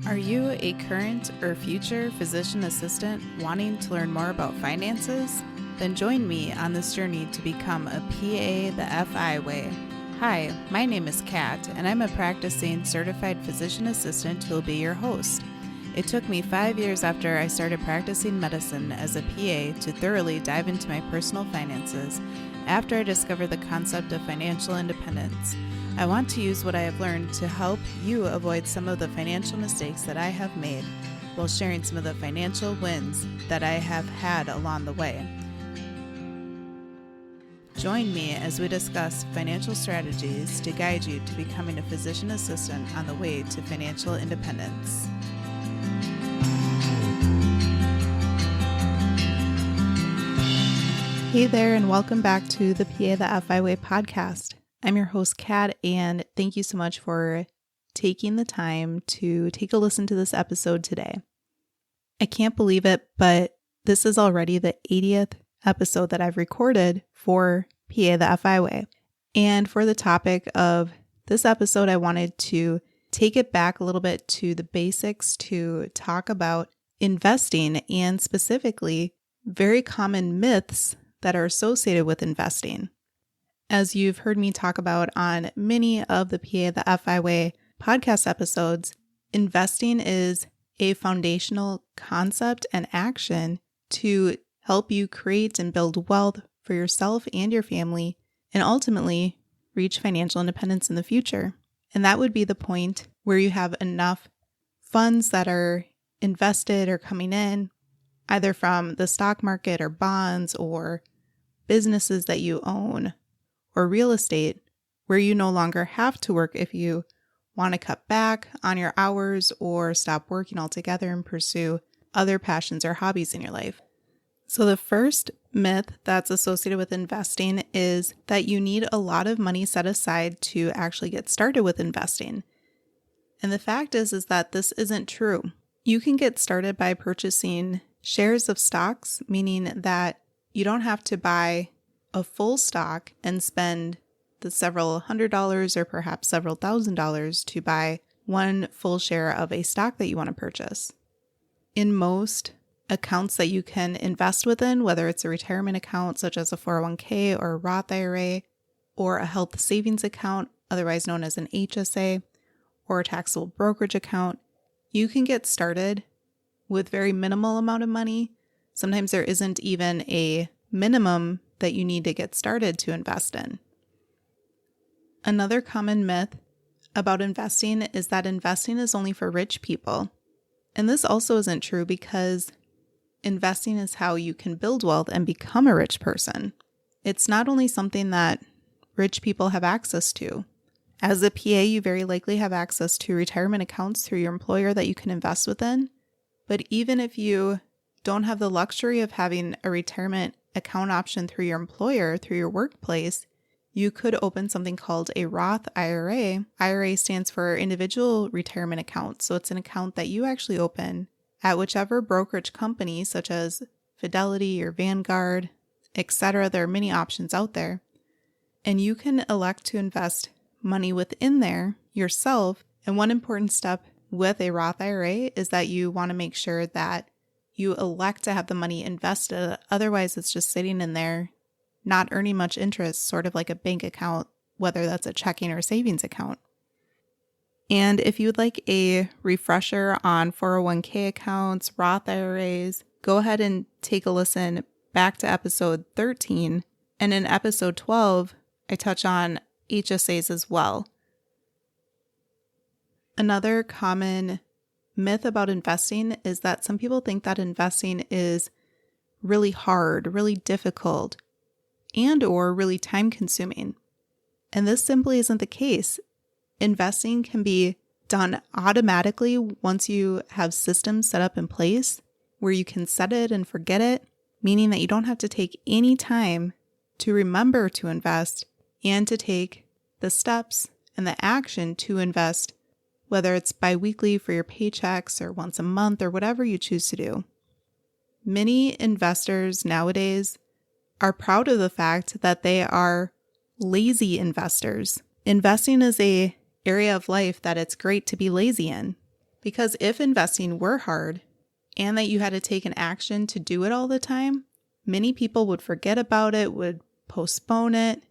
Are you a current or future physician assistant wanting to learn more about finances? Then join me on this journey to become a PA the FI way. Hi, my name is Kat, and I'm a practicing certified physician assistant who will be your host. It took me 5 years after I started practicing medicine as a PA to thoroughly dive into my personal finances after I discovered the concept of financial independence. I want to use what I have learned to help you avoid some of the financial mistakes that I have made while sharing some of the financial wins that I have had along the way. Join me as we discuss financial strategies to guide you to becoming a physician assistant on the way to financial independence. Hey there, and welcome back to the PA the FI Way podcast. I'm your host, Kat, and thank you so much for taking the time to take a listen to this episode today. I can't believe it, but this is already the 80th episode that I've recorded for PA the FI Way. And for the topic of this episode, I wanted to take it back a little bit to the basics to talk about investing and specifically very common myths that are associated with investing. As you've heard me talk about on many of the PA the FI Way podcast episodes, investing is a foundational concept and action to help you create and build wealth for yourself and your family, and ultimately reach financial independence in the future. And that would be the point where you have enough funds that are invested or coming in, either from the stock market or bonds or businesses that you own, or real estate, where you no longer have to work if you want to cut back on your hours or stop working altogether and pursue other passions or hobbies in your life. So the first myth that's associated with investing is that you need a lot of money set aside to actually get started with investing. And the fact is that this isn't true. You can get started by purchasing shares of stocks, meaning that you don't have to buy a full stock and spend the several $100s or perhaps several $1,000s to buy one full share of a stock that you want to purchase. In most accounts that you can invest within, whether it's a retirement account such as a 401k or a Roth IRA, or a health savings account, otherwise known as an HSA, or a taxable brokerage account, you can get started with very minimal amount of money. Sometimes there isn't even a minimum that you need to get started to invest in. Another common myth about investing is that investing is only for rich people. And this also isn't true because investing is how you can build wealth and become a rich person. It's not only something that rich people have access to. As a PA, you very likely have access to retirement accounts through your employer that you can invest within. But even if you don't have the luxury of having a retirement account option through your employer, through your workplace, you could open something called a Roth IRA. IRA stands for individual retirement account. So it's an account that you actually open at whichever brokerage company, such as Fidelity or Vanguard, etc. There are many options out there. And you can elect to invest money within there yourself. And one important step with a Roth IRA is that you want to make sure that you elect to have the money invested. Otherwise, it's just sitting in there, not earning much interest, sort of like a bank account, whether that's a checking or savings account. And if you would like a refresher on 401k accounts, Roth IRAs, go ahead and take a listen back to episode 13. And in episode 12, I touch on HSAs as well. Another common myth about investing is that some people think that investing is really hard, really difficult, and or really time consuming. And this simply isn't the case. Investing can be done automatically once you have systems set up in place where you can set it and forget it, meaning that you don't have to take any time to remember to invest and to take the steps and the action to invest, whether it's biweekly for your paychecks or once a month or whatever you choose to do. Many investors nowadays are proud of the fact that they are lazy investors. Investing is an area of life that it's great to be lazy in. Because if investing were hard and that you had to take an action to do it all the time, many people would forget about it, would postpone it,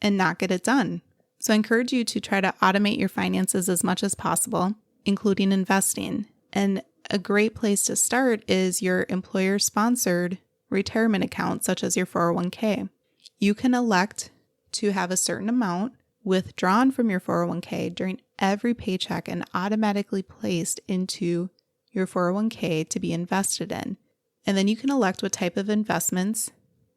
and not get it done. So I encourage you to try to automate your finances as much as possible, including investing. And a great place to start is your employer-sponsored retirement account, such as your 401k. You can elect to have a certain amount withdrawn from your 401k during every paycheck and automatically placed into your 401k to be invested in. And then you can elect what type of investments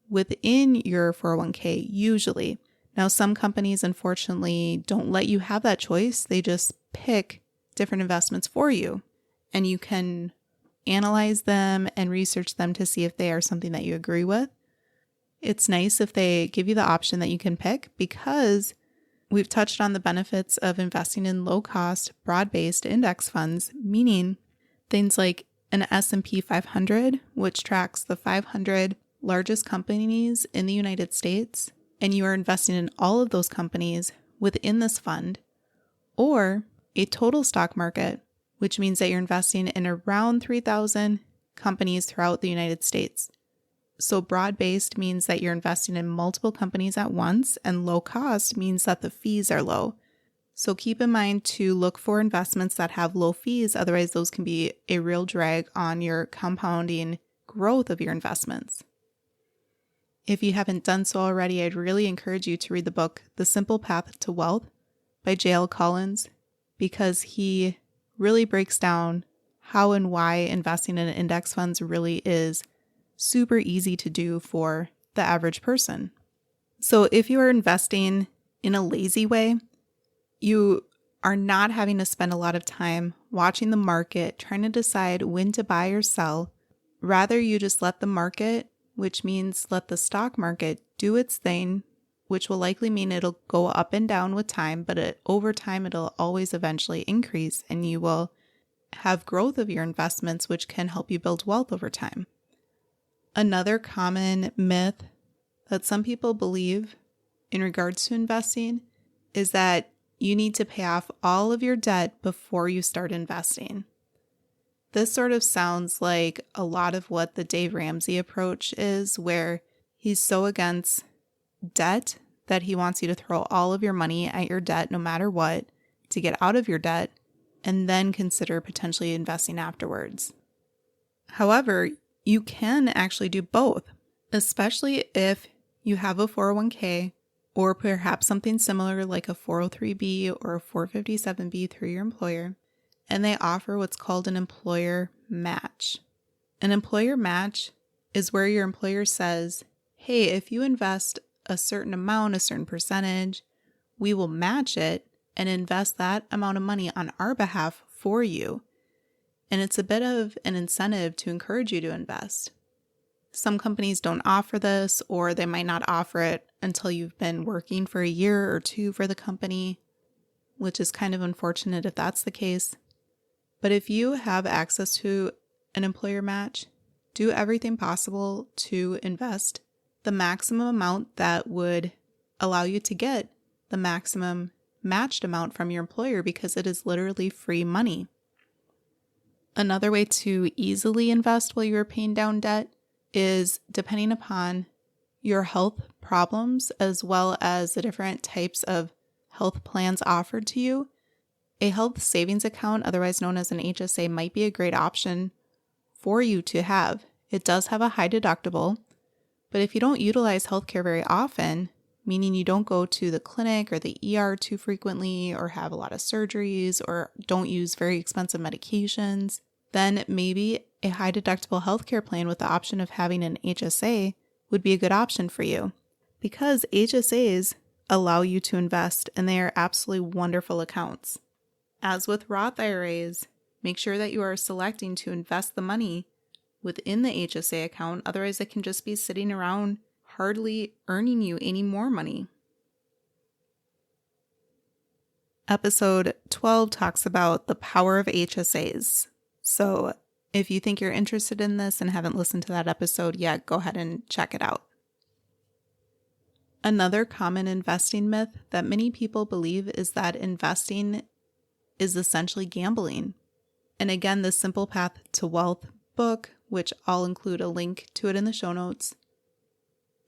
within your 401k usually. Now, some companies, unfortunately, don't let you have that choice. They just pick different investments for you, and you can analyze them and research them to see if they are something that you agree with. It's nice if they give you the option that you can pick, because we've touched on the benefits of investing in low-cost, broad-based index funds, meaning things like an S&P 500, which tracks the 500 largest companies in the United States, and you are investing in all of those companies within this fund, or a total stock market, which means that you're investing in around 3,000 companies throughout the United States. So broad-based means that you're investing in multiple companies at once, and low cost means that the fees are low. So keep in mind to look for investments that have low fees, otherwise those can be a real drag on your compounding growth of your investments. If you haven't done so already, I'd really encourage you to read the book, The Simple Path to Wealth by J.L. Collins, because he really breaks down how and why investing in index funds really is super easy to do for the average person. So if you are investing in a lazy way, you are not having to spend a lot of time watching the market, trying to decide when to buy or sell. Rather, you just let the market, which means let the stock market do its thing, which will likely mean it'll go up and down with time, but over time, it'll always eventually increase, and you will have growth of your investments, which can help you build wealth over time. Another common myth that some people believe in regards to investing is that you need to pay off all of your debt before you start investing. This sort of sounds like a lot of what the Dave Ramsey approach is, where he's so against debt that he wants you to throw all of your money at your debt no matter what to get out of your debt, and then consider potentially investing afterwards. However, you can actually do both, especially if you have a 401k or perhaps something similar like a 403b or a 457b through your employer, and they offer what's called an employer match. An employer match is where your employer says, hey, if you invest a certain amount, a certain percentage, we will match it and invest that amount of money on our behalf for you. And it's a bit of an incentive to encourage you to invest. Some companies don't offer this, or they might not offer it until you've been working for a year or two for the company, which is kind of unfortunate if that's the case. But if you have access to an employer match, do everything possible to invest the maximum amount that would allow you to get the maximum matched amount from your employer, because it is literally free money. Another way to easily invest while you are paying down debt is depending upon your health problems as well as the different types of health plans offered to you. A health savings account, otherwise known as an HSA, might be a great option for you to have. It does have a high deductible, but if you don't utilize healthcare very often, meaning you don't go to the clinic or the ER too frequently or have a lot of surgeries or don't use very expensive medications, then maybe a high deductible healthcare plan with the option of having an HSA would be a good option for you, because HSAs allow you to invest and they are absolutely wonderful accounts. As with Roth IRAs, make sure that you are selecting to invest the money within the HSA account, otherwise it can just be sitting around hardly earning you any more money. Episode 12 talks about the power of HSAs. So if you think you're interested in this and haven't listened to that episode yet, go ahead and check it out. Another common investing myth that many people believe is that investing is essentially gambling. And again, the Simple Path to Wealth book, which I'll include a link to it in the show notes,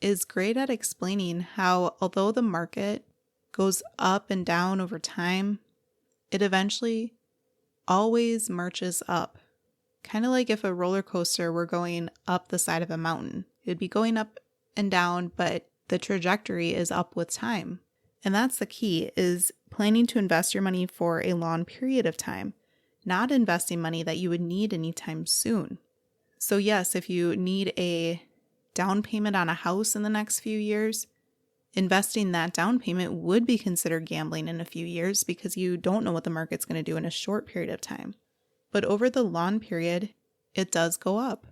is great at explaining how although the market goes up and down over time, it eventually always marches up. Kind of like if a roller coaster were going up the side of a mountain. It'd be going up and down, but the trajectory is up with time. And that's the key, is planning to invest your money for a long period of time, not investing money that you would need anytime soon. So yes, if you need a down payment on a house in the next few years, investing that down payment would be considered gambling in a few years because you don't know what the market's going to do in a short period of time. But over the long period, it does go up.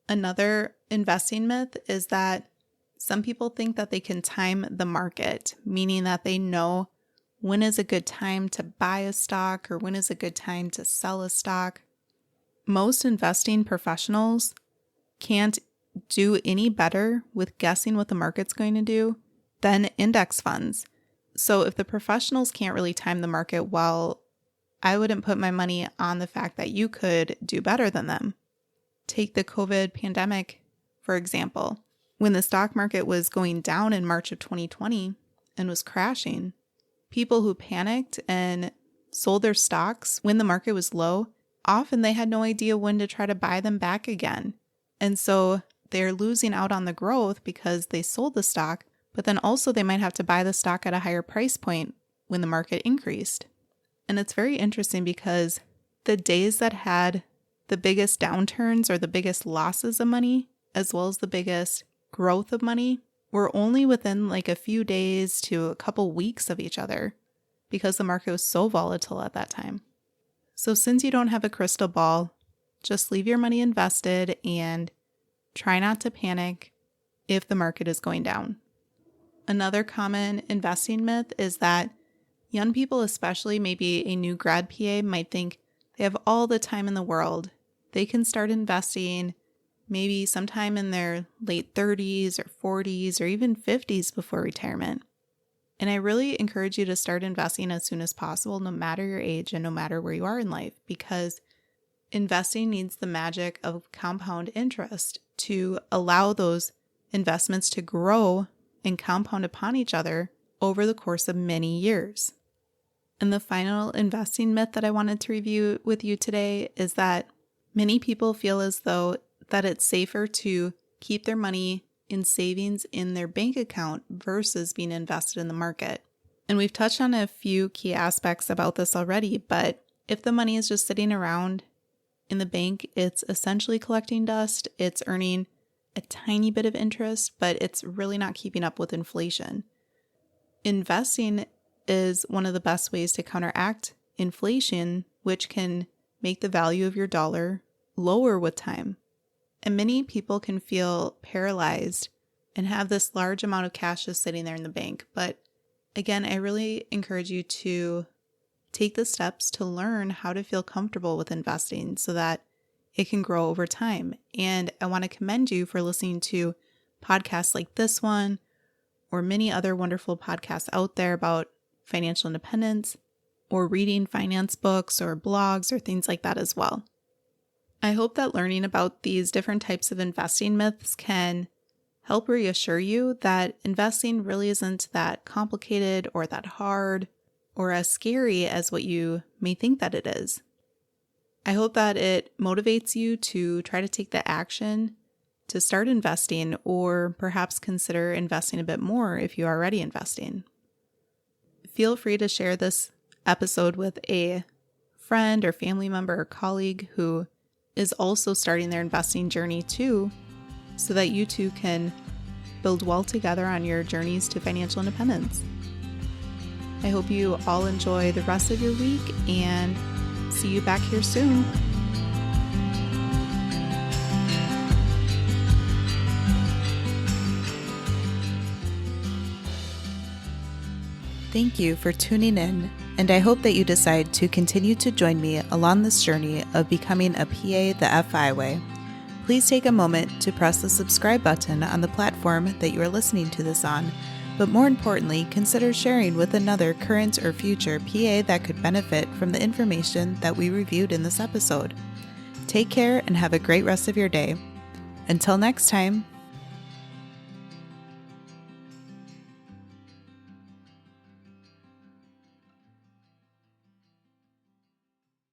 Another investing myth is that some people think that they can time the market, meaning that they know when is a good time to buy a stock or when is a good time to sell a stock. Most investing professionals can't do any better with guessing what the market's going to do than index funds. So if the professionals can't really time the market, well, I wouldn't put my money on the fact that you could do better than them. Take the COVID pandemic, for example. When the stock market was going down in March of 2020 and was crashing, people who panicked and sold their stocks when the market was low, often they had no idea when to try to buy them back again. And so they're losing out on the growth because they sold the stock, but then also they might have to buy the stock at a higher price point when the market increased. And it's very interesting because the days that had the biggest downturns or the biggest losses of money, as well as the biggest growth of money, were only within like a few days to a couple weeks of each other because the market was so volatile at that time. So since you don't have a crystal ball, just leave your money invested and try not to panic if the market is going down. Another common investing myth is that young people, especially maybe a new grad PA, might think they have all the time in the world. They can start investing maybe sometime in their late 30s or 40s or even 50s before retirement. And I really encourage you to start investing as soon as possible, no matter your age and no matter where you are in life, because investing needs the magic of compound interest to allow those investments to grow and compound upon each other over the course of many years. And the final investing myth that I wanted to review with you today is that many people feel as though that it's safer to keep their money in savings in their bank account versus being invested in the market. And we've touched on a few key aspects about this already, but if the money is just sitting around in the bank, it's essentially collecting dust. It's earning a tiny bit of interest, but it's really not keeping up with inflation. Investing is one of the best ways to counteract inflation, which can make the value of your dollar lower with time. And many people can feel paralyzed and have this large amount of cash just sitting there in the bank. But again, I really encourage you to take the steps to learn how to feel comfortable with investing so that it can grow over time. And I want to commend you for listening to podcasts like this one or many other wonderful podcasts out there about financial independence, or reading finance books or blogs or things like that as well. I hope that learning about these different types of investing myths can help reassure you that investing really isn't that complicated or that hard or as scary as what you may think that it is. I hope that it motivates you to try to take the action to start investing, or perhaps consider investing a bit more if you are already investing. Feel free to share this episode with a friend or family member or colleague who is also starting their investing journey too, so that you two can build well together on your journeys to financial independence. I hope you all enjoy the rest of your week and see you back here soon. Thank you for tuning in, and I hope that you decide to continue to join me along this journey of becoming a PA the FI way. Please take a moment to press the subscribe button on the platform that you are listening to this on, But more importantly, consider sharing with another current or future PA that could benefit from the information that we reviewed in this episode. Take care and have a great rest of your day. Until next time.